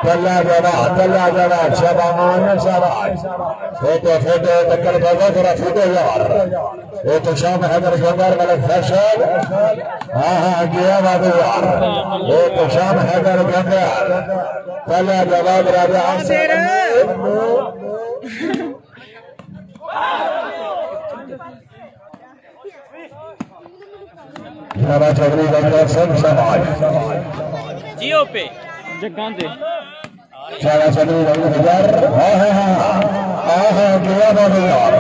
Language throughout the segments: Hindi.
तल्ला जवाब शाबाश शाबाश फोटो फोटो टक्कर बाबा थोड़ा फोटो यार ये तो शाम हैदर गंगार मलिक फैसल हाँ गया बाबू यार ये तो शाम हैदर गंगार तल्ला जवाब राजा राजा चौधरी डॉक्टर सब समाज जियो पे जगह दे शाला चौधरी डॉक्टर हाँ गया बाबू यार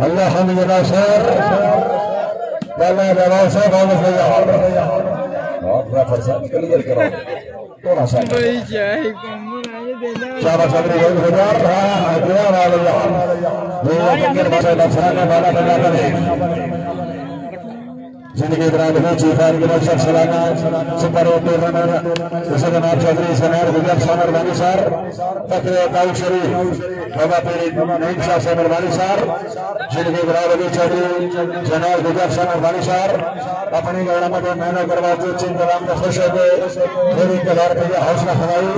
अल्लाह हमदुलिल्लाह सर तल्ला जवाब से बाबू यार और फरसान क्लियर करो थोड़ा सा शाबाश चौधरी हजार गया वाले जिंदगी दराज हो चीफार के मकसद सलाना सुपर टूर्नामेंट चौधरी सनार गुजर सामर वाली सर फकरे दाऊद शरीफ बाबा पीरी नईम शाह सामर वाली सर जिंदगी दराज हो चौधरी सनार गुजर सामर वाली सर अपनी गौरमत मेहनत करवाते चिंतन में खुश हो गए थोड़ी कलार पे हौसला खवाई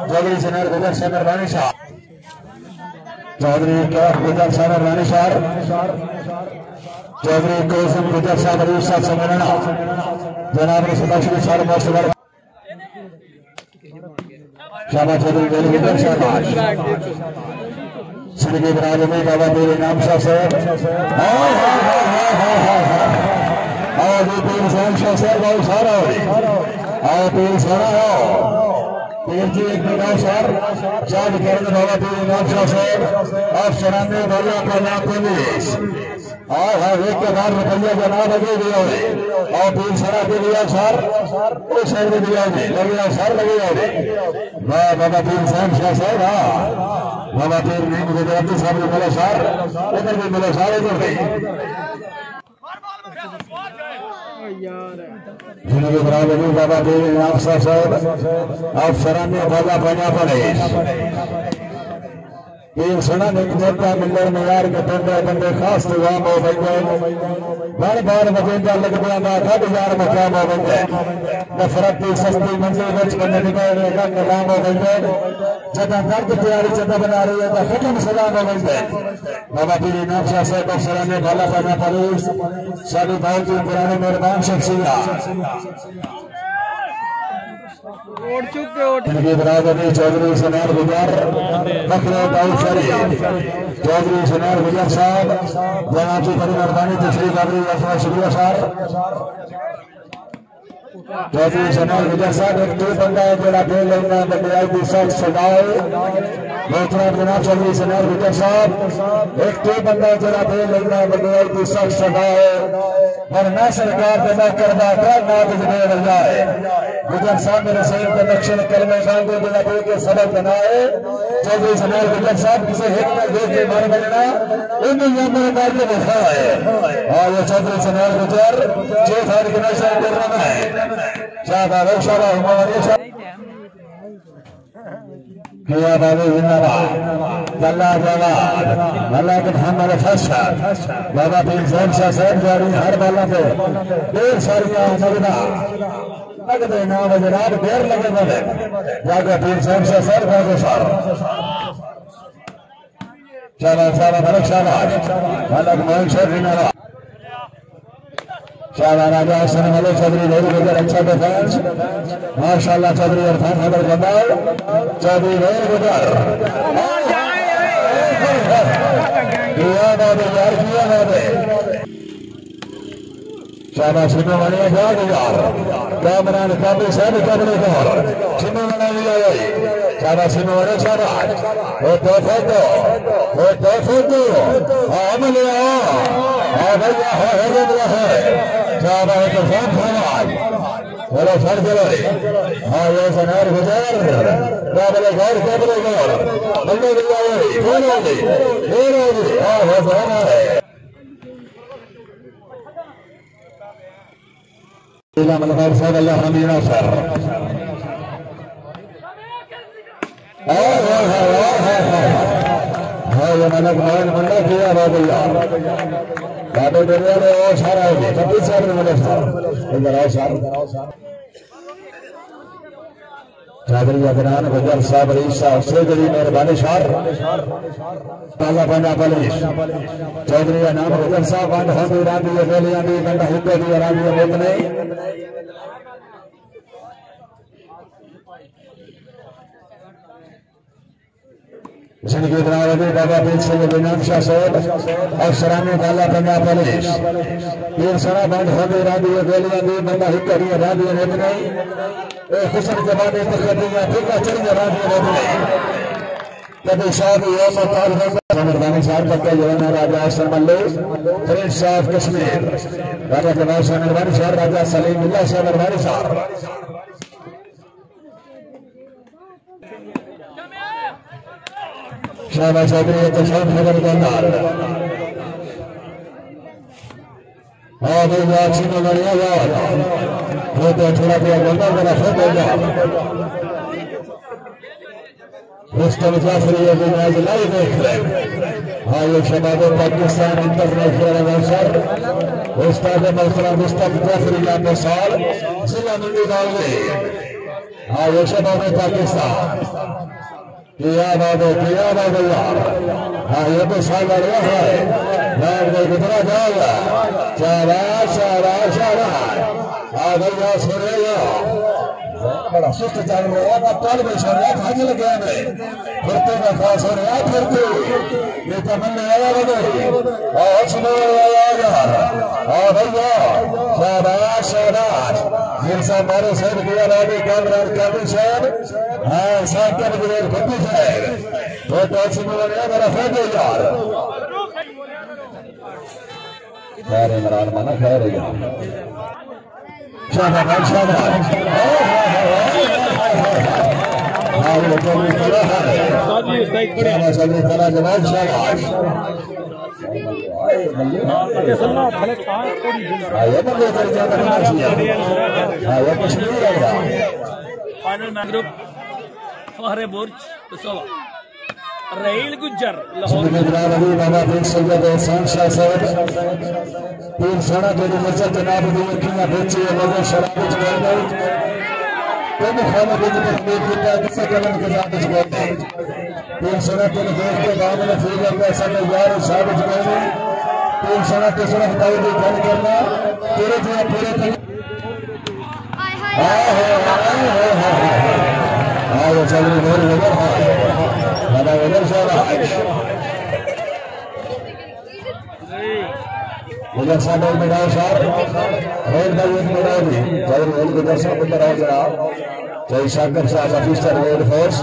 चौधरी सनार गुजर सामर वाली सर चौधरी गुजर सामर वाली सर चौधरी कोसम गुजर साहब रूसा सम्मेलन जनाब सुभाषी साल मोर्चा शाबाश चौधरी गुजर साहब जिंदगी बराबर में बाबा मेरे नाम से और तीन शाम शाह बहुत सारा और तीन सारा हो जी एक नाम सर जाग करने बाबा तेरे नाम से आप सराहनीय वाला का नाम पुलिस और हर एक के बाद रुपया का नाम लगे दिया और तीन सरा के लिया सर वो सर में दिया लगे सर लगे वाह बाबा तीन शाम सर हाँ बाबा तीन नहीं गुजराती साहब ने बोला सर इधर भी बोला सर इधर भी जिन्होंने बराबर बाबा देवी नाम सर आप सराहनीय बाबा बना पड़े तीन सुना नेता मिलर मेयार के बंदे खास तो वहां हो गए बार बजेंदा लग गया ना खड यार मकाम हो गए नफरत की सस्ती मंजिल बच बंदे निकलने का कलाम हो गए जब दर्द तैयारी जब बना रही है तो खत्म सलाम हो गए बाबा पीरी नाम से बसरा ने भला बना पड़ी सारी बहुत ही पुराने मेहरबान शख्सियत ओढ़ चुके इनके बराबर में चौधरी सनार गुजर फकरे दाऊद शरीफ चौधरी सनार गुजर साहब जनाब की बड़ी मेहरबानी तशरीफ आवरी शुक्रिया सर चौधरी सनार गुजर साहब एक तो बंदा है जरा दे लेना बंदा की सब सदाए मोहतरम जनाब चौधरी सनार गुजर साहब एक तो बंदा जरा दे लेना बंदा की सब सदाए वरना सरकार जमा करवा कर ना बिजली बन जाए गुजर साहब मेरे सही के नक्शे कलमे मांगो बिना दे के सबक बनाए चौधरी सनार गुजर साहब किसे हिकमत दे के मार बनना उन्हें नंबर मार के दिखाए और ये चौधरी सनार गुजर जो फायर के नक्शे कर रहा है शाबाश शाबाश हमारे किया बाबू जिंदाबाद अल्लाह जवाब अल्लाह के मोहम्मद फैसल बाबा तीन शाह जारी हर बाला पे ढेर सारियां नगदा नाम जनाब ढेर लगे बने जाकर तीन शाह सर बाबू सर शाबाश मलिक शाबाश मलिक मोहन शरीफ जिंदाबाद राजा वाले चौधरी रोहू गुजर अच्छा डिफेंस माशाल्लाह चौधरी इरफान हैदर गंदाल चौधरी रोहू गुजर शाबाश सिनो वाले यार कैमरान काबू सब कबले कर सिनो वाला लिया गई शाबाश सिनो वाले शाबाश वो तो फोटो अमल आ भैया है शाबाश तो सब समाज बोलो सर चलो हाँ ये सनार गुजर काबले घर बंदे मलकार साहब अल्लाह हमीना सर ये मलक मोहन मंडा किया बाबुल्ला बाबे दरिया में और सारा है 26 साल में मिले सर इधर आओ सर चौधरी अदनान गुजर साहब ईसा उससे बड़ी मेहरबानी शार ताला बना पुलिस चौधरी नाम गुजर साहब बंद होंगे रांधी गोलियां दी बंदा हुक्के दी रांधी मोतने जिनकी बराबरी बाबा पीर से बिनाम शाह साहब और सराने ताला बना पुलिस तीन सरा बंद होंगे रांधी गोलियां दी बंदा हुक्के दी रांधी मोतने हुसन जमाने पर कदियां फिका चढ़िया रांधी मोतने कभी शाह ये मताल मर्दानी साहब पक्का जवाना राजा सरमल्ले फरीद साहब कश्मीर राजा जवाब साहब मेहरबानी साहब राजा सलीमुल्लाह साहब मेहरबानी साहब शाहबाज चौधरी तशरीफ नगर गंदार हाँ भाई अच्छी में बढ़िया यार वो तो थोड़ा दिया गंदा मेरा फिर गंदा मुस्तफा जाफरी अभी मैच लाइव देख रहे हाँ ये शबाब पाकिस्तान इंटरनेशनल अवसर उस्ताद मौसरा मुस्तफा जाफरी का मिसाल जिला मंडी डालवे हाँ ये शबाब पाकिस्तान किया बाबू यार हाँ ये तो साल बढ़िया है यार भाई कितना जाएगा शाबाश शाबाश शाबाश हाँ भैया सुनेगा बड़ा सुस्त चल रहा है टॉल में सो रहा भाग लग गया मैं फिरते में खास हो रहा फिरते ये तमन्ना आया बदल और सुनो यार हाँ भैया शाबाश शाबाश मिर्जा मारो सर किया रानी कामरान काबिल साहब हाँ साकर गुजर खुद साहब वो तो सुनो यार मेरा फ्रेंड है यार खैर इमरान माना खैर है शाबाश शाबाश जवाब शाबाश ग्रुप फहरे बुर्ज रहील गुज्जर बाबा पीर सैयद एहसान शाह साहब पीर साना तेरी मस्जिद जनाब दी अखियां बेची लोगों शराब चुका गई तुम खाना बेच कर मेरे पिता किसे कलम के साथ चुकाते पीर साना तेरे दोस्त के गांव में फिर पैसा में यार साहब चुकाने पीर साना के सुरख दाई दी कर करना तेरे जो पूरे हां वो चल रही है दादा उधर शाबाश उधर साहब मेरा सर रेड भाई एक मेरा भी जब रेड उधर साहब उधर आओ जनाब जय शाकर साहब officer red force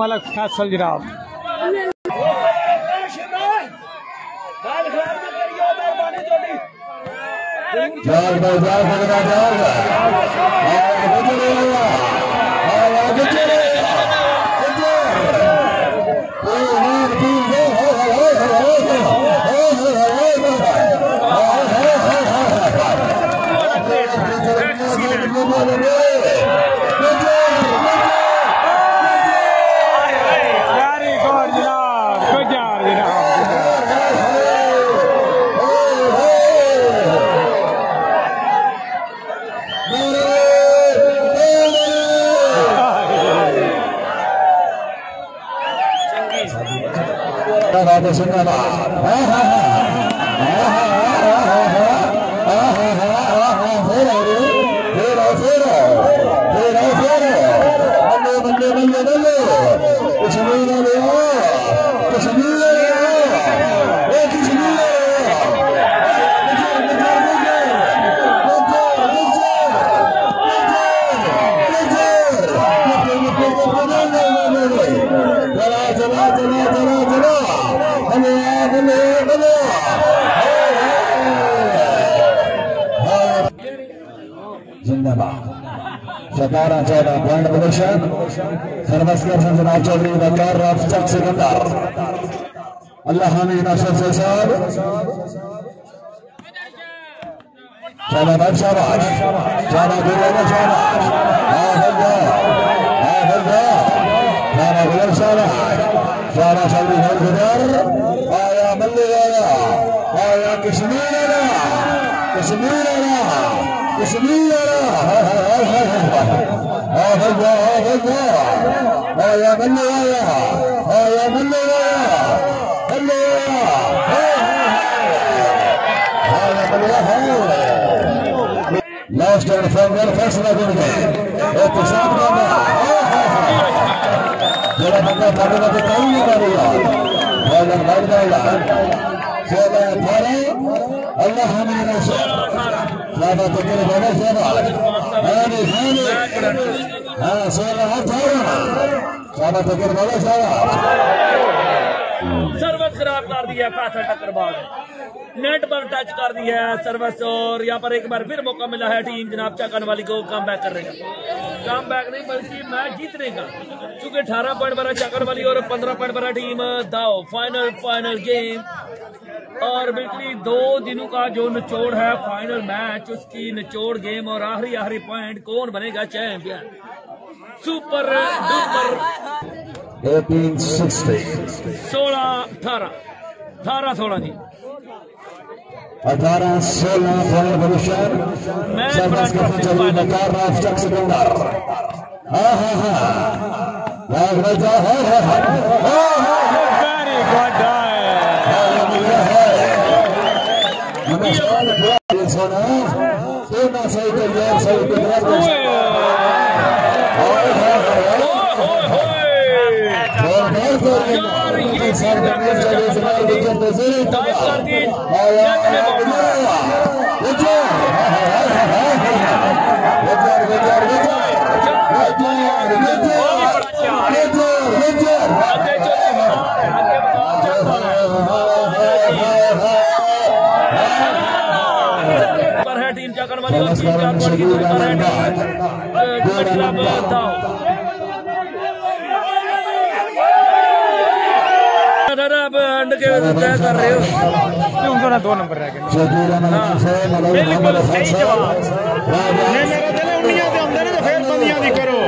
Malik Faisal जनाब 17-14 पॉइंट पोजीशन सर्विस के जनाब चौधरी वकार राफचक सिकंदर अल्लाह हमीद अशरफ साहब शाबाश शाबाश शाबाश शाबाश शाबाश आया मल्ले आया कश्मीर कश्मीर कश्मीर आया मल्ले आया मल्ले लास्ट एंड फाइनल फैसला देंगे एहतसाब करना जरा बंदा खाने में कहीं नहीं करेगा फाइनल बैठ जाएगा 16-18 अल्लाह हमें ज़्यादा तो तेरे बड़े ज़्यादा हाँ 16-18 ज़्यादा तो तेरे बड़े ज़्यादा सर्विस खराब कर दिया पैसा टक्करबाज नेट पर टच कर दिया है सर्विस और यहाँ पर एक बार फिर मौका मिला है टीम जनाब चाकन वाली को कम बैक करने का कम बैक नहीं बल्कि मैच जीतने का क्योंकि 18 पॉइंट बना चाकन वाली और 15 पॉइंट बना टीम दाओ फाइनल गेम और बिल्कुल 2 दिनों का जो निचोड़ है फाइनल मैच उसकी निचोड़ गेम और आखिरी पॉइंट कौन बनेगा चैंपियन सुपर डुपर 16-18 जी 18-16 पॉइंट पोजीशन सर्विस के वकार राफचक सिकंदर टीम चाकर वाली और टीम अब अंड के तय कर रहे हो क्यों 2 नंबर रह गए बिल्कुल सही जवाब मेरे दिल उन्नियां दे अंदर ते फिर बंदियां दी करो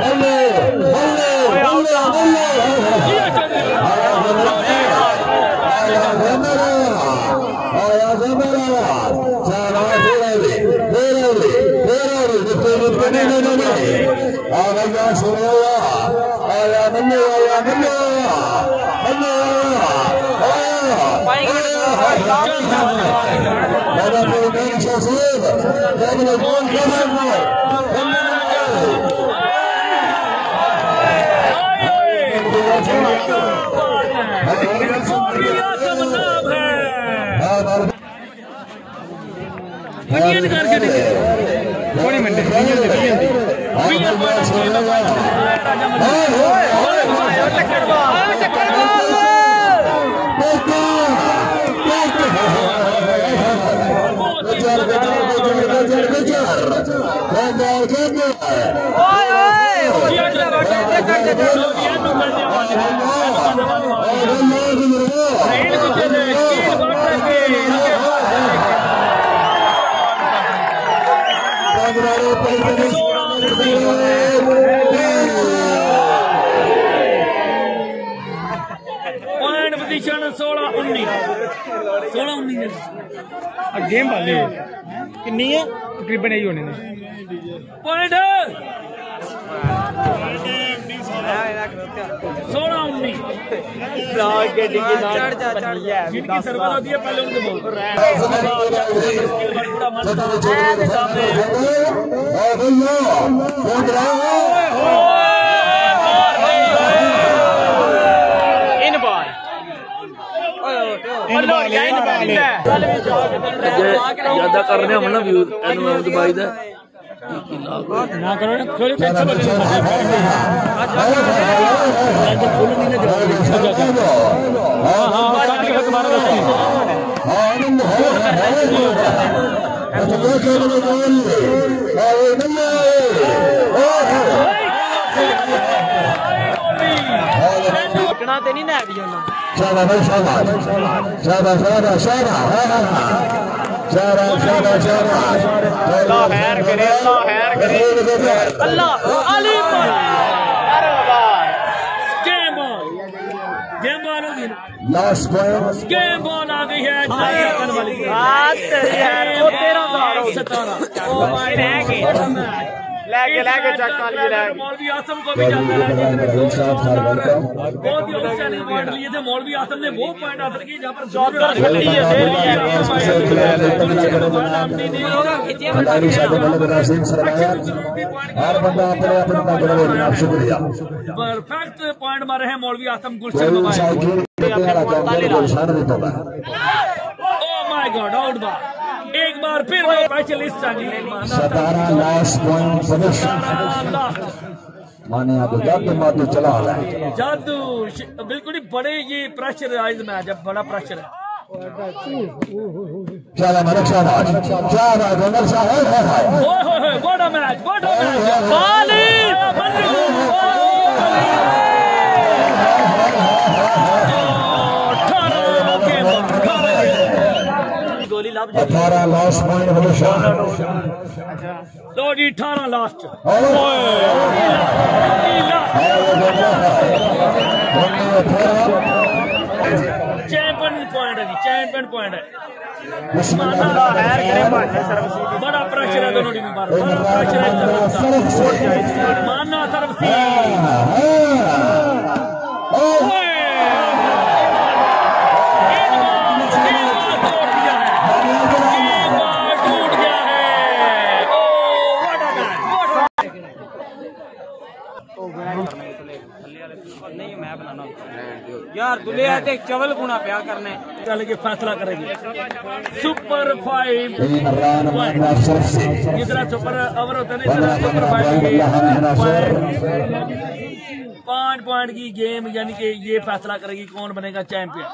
गेम वाले कितनी है तकरीबन यही होने पॉइंट 16-19 जिनकी सर्वर होती है पहले उनको बोल ज्यादा करने हम ना व्यू दुबई का ना करो ना थोड़ी तुम्हारा ते नहीं ना भी होना शाबाश भाई शाबाश शाबाश शाबाश शाबाश शाबाश शाबाश अल्लाह खैर करे अल्लाह अली गेम बॉल होगी लास्ट पॉइंट गेम बॉल आ गई है लेके चक्का लिए मौलवी आसम को भी जाता है बहुत ही आउटस्टैंडिंग पॉइंट लिए थे मौलवी आसम ने वो पॉइंट हासिल किए जहाँ पर शुक्रिया परफेक्ट पॉइंट मारे हैं मौलवी आसम गुलशन ओह माय गॉड आउट बार एक बार फिर स्पेशलिस्ट आ गई 17 लास्ट पॉइंट माने अब जादू मादू चला रहा है जादू बिल्कुल ही बड़े ये प्रेशराइज मैच है बड़ा प्रेशर है क्या मलिक शाबाश क्या गंगल साहब ओए व्हाट अ मैच बाली गोली लाभ 18 लास्ट पॉइंट लो जी 18 लास्ट चैंपियन पॉइंट है जी चैंपियन पॉइंट है बड़ा प्रेशर है दोनों टीम पर बड़ा प्रेशर है मानना सर्वसी नहीं मैं बनाना यार दूल्हे आते चवल गुना प्यार करने चल के फैसला करेगी सुपर 5 इधर सुपर ओवर होता है इधर सुपर 5 पॉइंट की गेम यानी कि ये फैसला करेगी कौन बनेगा चैंपियन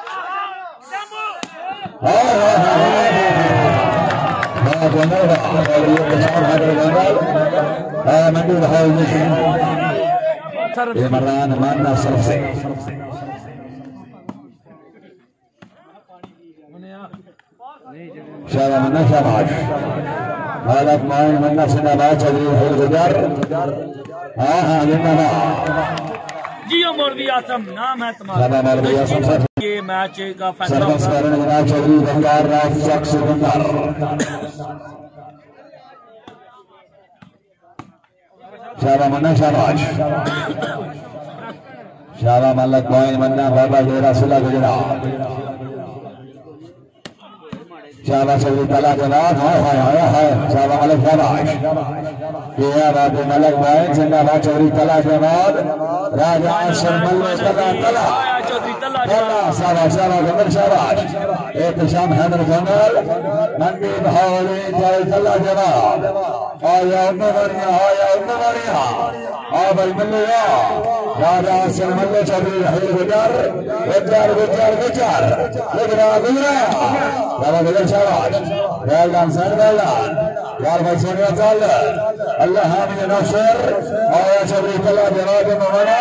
इमरान मानना सबसे शाबाश शाबाश हालत माइन मन्ना सिंदाबाद चौधरी गुजर हाँ जिंदाबाद जियो मौलवी आसम नाम है तुम्हारा ये मैच का फैसला चौधरी बंगार राज शख्स बंगार शाबा मन्ना शाबाश शाबा मलक मोइन मन्ना बाबा डेरा सुला गुजरात शाबा चौधरी तला जवाब हाय शाबा मलक शाबाश किया बात मलक मोइन जिंदाबाद चौधरी तला जवाब राजा शर्मल तला शाबाश गंगल शाबाश एहतशाम हैदर गंगल मंदी बहावली तला जवाब आया उन्नवरिया भाई मल्लिया राजा शर्मल चौधरी हल गुजर गुजर गुजरा बाबा गुजर शाबाश वेलडान सर वेलडान यार भाई सोनिया चाल अल्लाह हामिद नौशर आया चौधरी तला जवाब मवाना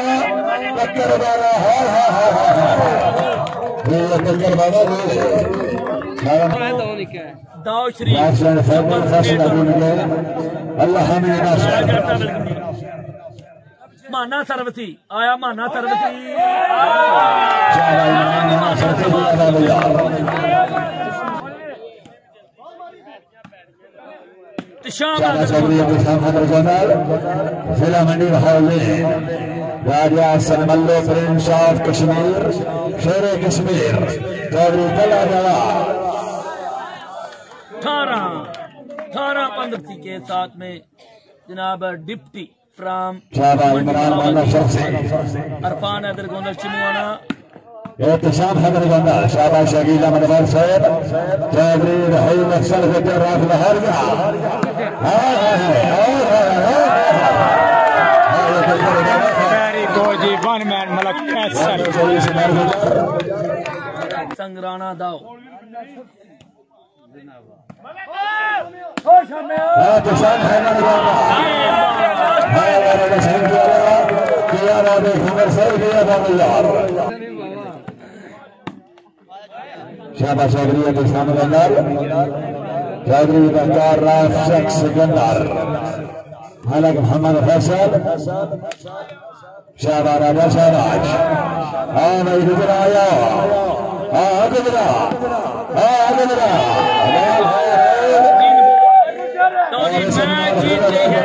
टक्कर वाला ये टक्कर वाला दाव श्री अल्लाह हामिद नौशर माना सरवती आया माना सरवती जिला मंडी राजा सलमल्लो प्रिंस ऑफ कश्मीर शेर कश्मीर चौधरी तला जवाब 18 पंद्रह के साथ में जनाब डिप्टी फ्राम अरफान हैदर गोंदल चिमुआना एहतशाम हैदर गोंदल शाबाश शकील अहमद अमर सैयद चौधरी रही नक्सल गुजर रात लहर संगराना दाव यार शाबाश चौधरी के सामने अंदर चौधरी बख्तार राफिक सिकंदर हालांकि मोहम्मद फैसल शाबाश शाबाश हाँ भाई गुजरा आया हाँ गुजरा तो जी मैच जीत रही है